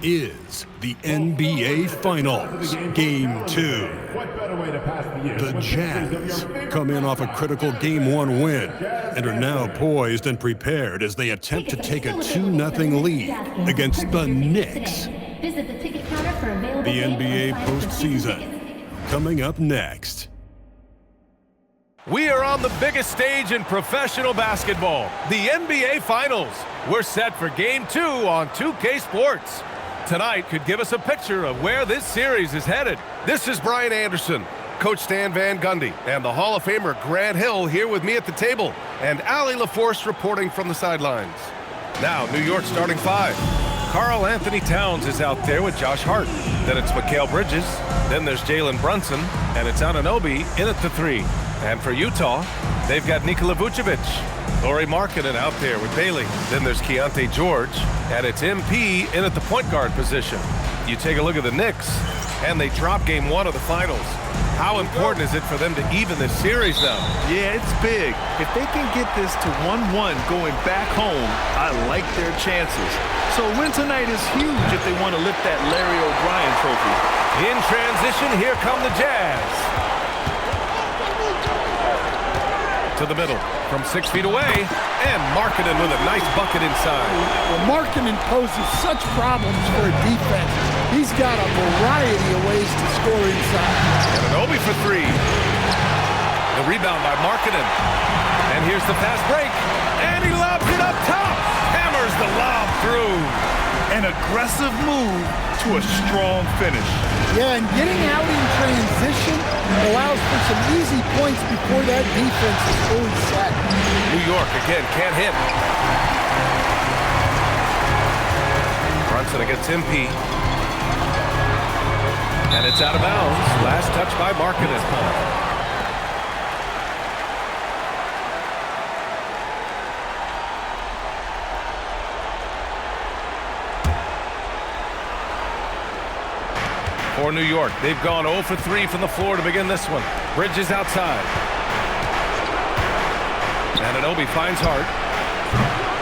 is the NBA Finals, Game 2. The Jazz come in off a critical Game 1 win and are now poised and prepared as they attempt to take a 2-0 lead against the Knicks. The NBA postseason, coming up next. We are on the biggest stage in professional basketball, the NBA Finals. We're set for Game 2 on 2K Sports. Tonight could give us a picture of where this series is headed. This is Brian Anderson, Coach Stan Van Gundy, and the Hall of Famer Grant Hill here with me at the table, and Allie LaForce reporting from the sidelines. Now, New York starting five. Karl Anthony Towns is out there with Josh Hart. Then it's Mikal Bridges. Then there's Jalen Brunson, and it's Anunoby in at the three. And for Utah, they've got Nikola Vucevic. Lauri Markkanen out there with Bailey. Then there's Keontae George, and it's MP in at the point guard position. You take a look at the Knicks, and they drop Game 1 of the Finals. How important is it for them to even this series now? Yeah, it's big. If they can get this to 1-1 going back home, I like their chances. So a win tonight is huge if they want to lift that Larry O'Brien trophy. In transition, here come the Jazz. To the middle, from 6 feet away, and Markkanen with a nice bucket inside. Well, Markkanen poses such problems for a defense. He's got a variety of ways to score inside. Anunoby for three. The rebound by Markkanen. And here's the fast break, and he lobs it up top. Hammers the lob through. An aggressive move to a strong finish. Yeah, and getting out in transition allows for some easy points before that defense is fully set. New York again can't hit. Brunson against MP. And it's out of bounds. Last touch by Markkanen. For New York, they've gone 0 for 3 from the floor to begin this one. Bridges outside. Anunoby finds Hart.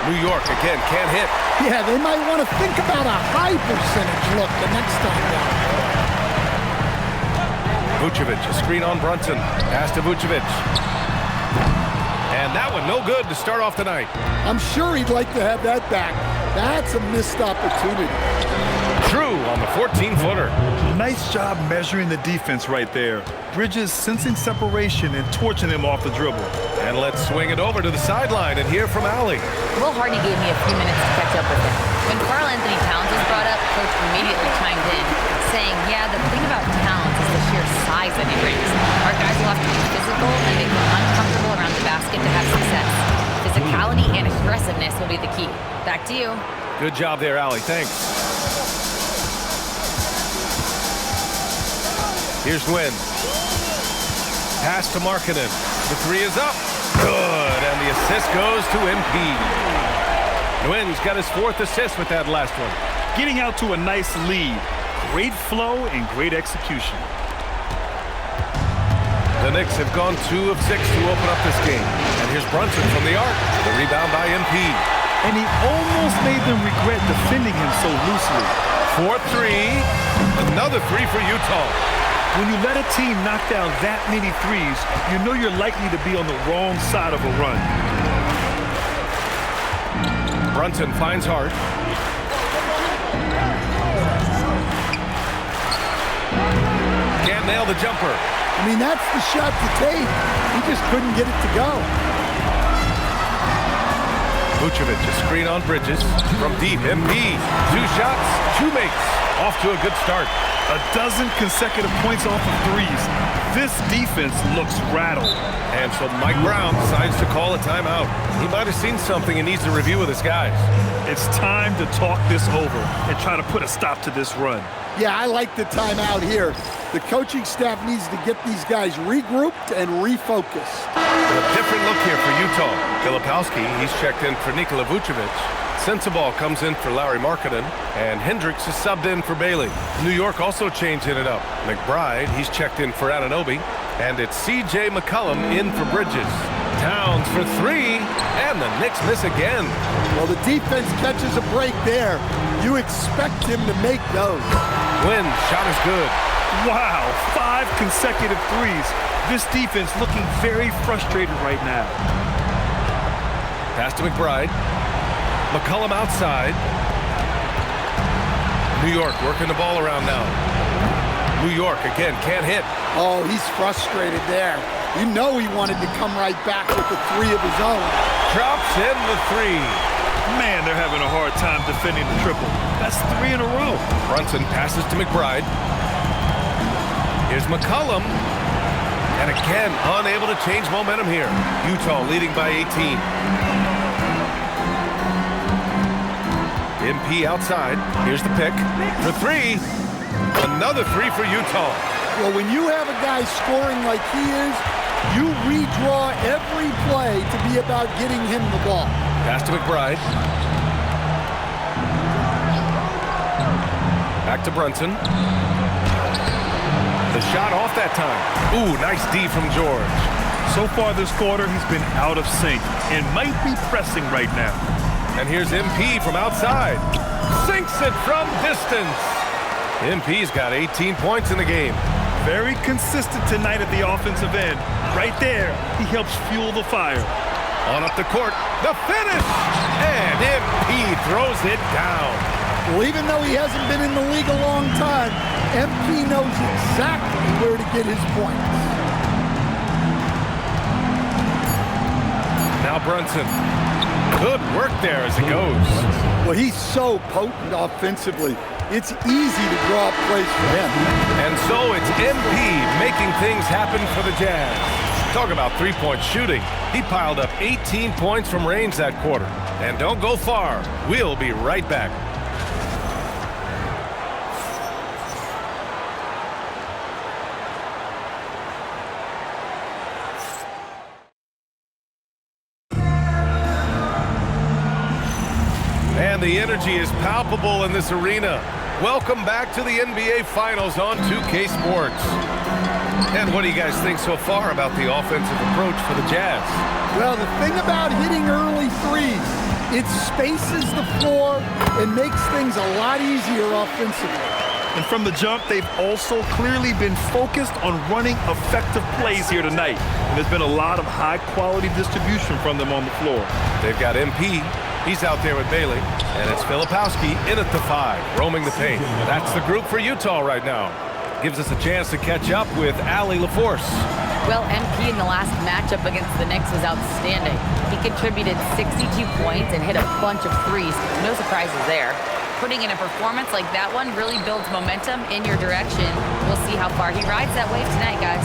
New York again can't hit. Yeah, they might want to think about a high percentage look the next time down. Vucevic, a screen on Brunson. Pass to Vucevic. And that one no good to start off the night. I'm sure he'd like to have that back. That's a missed opportunity. Drew on the 14-footer. Nice job measuring the defense right there. Bridges sensing separation and torching him off the dribble. And let's swing it over to the sideline and hear from Allie. Will Hardy gave me a few minutes to catch up with him. When Karl Anthony Towns was brought up, Coach immediately chimed in, saying, yeah, the thing about Towns is the sheer size that he brings. Our guys will have to be physical and make them uncomfortable around the basket to have success. Physicality and aggressiveness will be the key. Back to you. Good job there, Allie. Thanks. Here's Nguyen. Pass to Markkanen. The three is up. Good, and the assist goes to MP. Nguyen's got his 4th assist with that last one. Getting out to a nice lead. Great flow and great execution. The Knicks have gone 2 of 6 to open up this game. And here's Brunson from the arc. The rebound by MP. And he almost made them regret defending him so loosely. 4-3. Another three for Utah. When you let a team knock down that many threes, you know you're likely to be on the wrong side of a run. Brunson finds Hart. Can't nail the jumper. I mean, that's the shot to take. He just couldn't get it to go. Vucevic, a screen on Bridges. From deep, MP. 2 shots, 2 makes. Off to a good start. A dozen consecutive points off of threes. This defense looks rattled. And so Mike Brown decides to call a timeout. He might have seen something and needs to review with his guys. It's time to talk this over and try to put a stop to this run. Yeah, I like the timeout here. The coaching staff needs to get these guys regrouped and refocused. A different look here for Utah. Filipowski, he's checked in for Nikola Vucevic. Sensabaugh comes in for Lauri Markkanen, and Hendricks is subbed in for Bailey. New York also changing it up. McBride, he's checked in for Anunoby, and it's C.J. McCollum in for Bridges. Towns for three, and the Knicks miss again. Well, the defense catches a break there. You expect him to make those. Wynn, shot is good. Wow, 5 consecutive threes. This defense looking very frustrated right now. Pass to McBride. McCollum outside. New York working the ball around now. New York again can't hit. Oh, he's frustrated there. You know he wanted to come right back with the three of his own. Drops in the three. Man, they're having a hard time defending the triple. That's 3 in a row. Brunson passes to McBride. Here's McCollum. And again, unable to change momentum here. Utah leading by 18. MP outside. Here's the pick for three. Another three for Utah. Well, when you have a guy scoring like he is, you redraw every play to be about getting him the ball. Pass to McBride. Back to Brunson. The shot off that time. Ooh, nice D from George. So far this quarter, he's been out of sync and might be pressing right now. And here's MP from outside. Sinks it from distance. MP's got 18 points in the game. Very consistent tonight at the offensive end. Right there, he helps fuel the fire. On up the court, the finish! And MP throws it down. Well, even though he hasn't been in the league a long time, MP knows exactly where to get his points. Now Brunson. Good work there as it goes. Well, he's so potent offensively. It's easy to draw up plays for him. And so it's MP making things happen for the Jazz. Talk about three-point shooting. He piled up 18 points from range that quarter. And don't go far. We'll be right back. And the energy is palpable in this arena. Welcome back to the NBA Finals on 2K Sports. And what do you guys think so far about the offensive approach for the Jazz? Well, the thing about hitting early threes, it spaces the floor and makes things a lot easier offensively. And from the jump, they've also clearly been focused on running effective plays here tonight. And there's been a lot of high-quality distribution from them on the floor. They've got MP. He's out there with Bailey. And it's Filipowski in at the 5, roaming the paint. That's the group for Utah right now. Gives us a chance to catch up with Allie LaForce. Well, MP in the last matchup against the Knicks was outstanding. He contributed 62 points and hit a bunch of threes. No surprises there. Putting in a performance like that one really builds momentum in your direction. We'll see how far he rides that wave tonight, guys.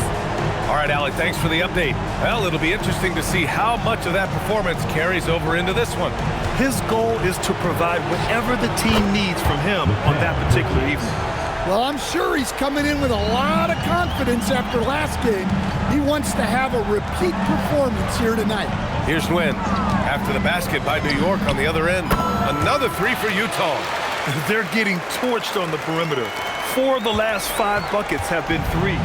All right, Allie, thanks for the update. Well, it'll be interesting to see how much of that performance carries over into this one. His goal is to provide whatever the team needs from him on that particular evening. Well, I'm sure he's coming in with a lot of confidence after last game. He wants to have a repeat performance here tonight. Here's Nguyen. After the basket by New York on the other end. Another three for Utah. They're getting torched on the perimeter. 4 of the last 5 buckets have been threes.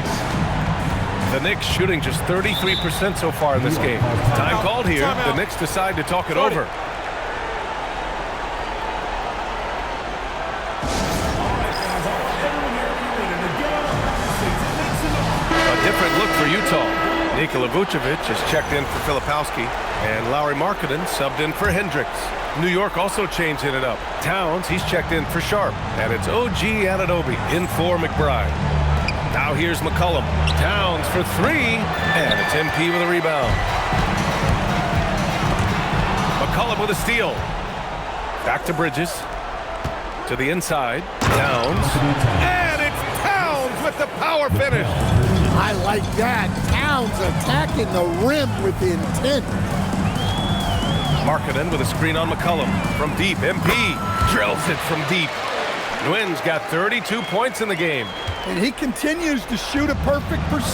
The Knicks shooting just 33% so far in this game. Time called here. The Knicks decide to talk it over. A different look for Utah. Nikola Vucevic is checked in for Filipowski, and Lauri Markkanen subbed in for Hendricks. New York also changing it up. Towns, he's checked in for Sharp, and it's OG Anunoby in for McBride. Now here's McCollum. Towns for 3, and it's MP with a rebound. McCollum with a steal. Back to Bridges. To the inside. Towns. And it's Towns with the power finish. I like that. Towns attacking the rim with intent. Markkanen with a screen on McCollum. From deep, MP drills it from deep. Nguyen's got 32 points in the game. And he continues to shoot a perfect percent.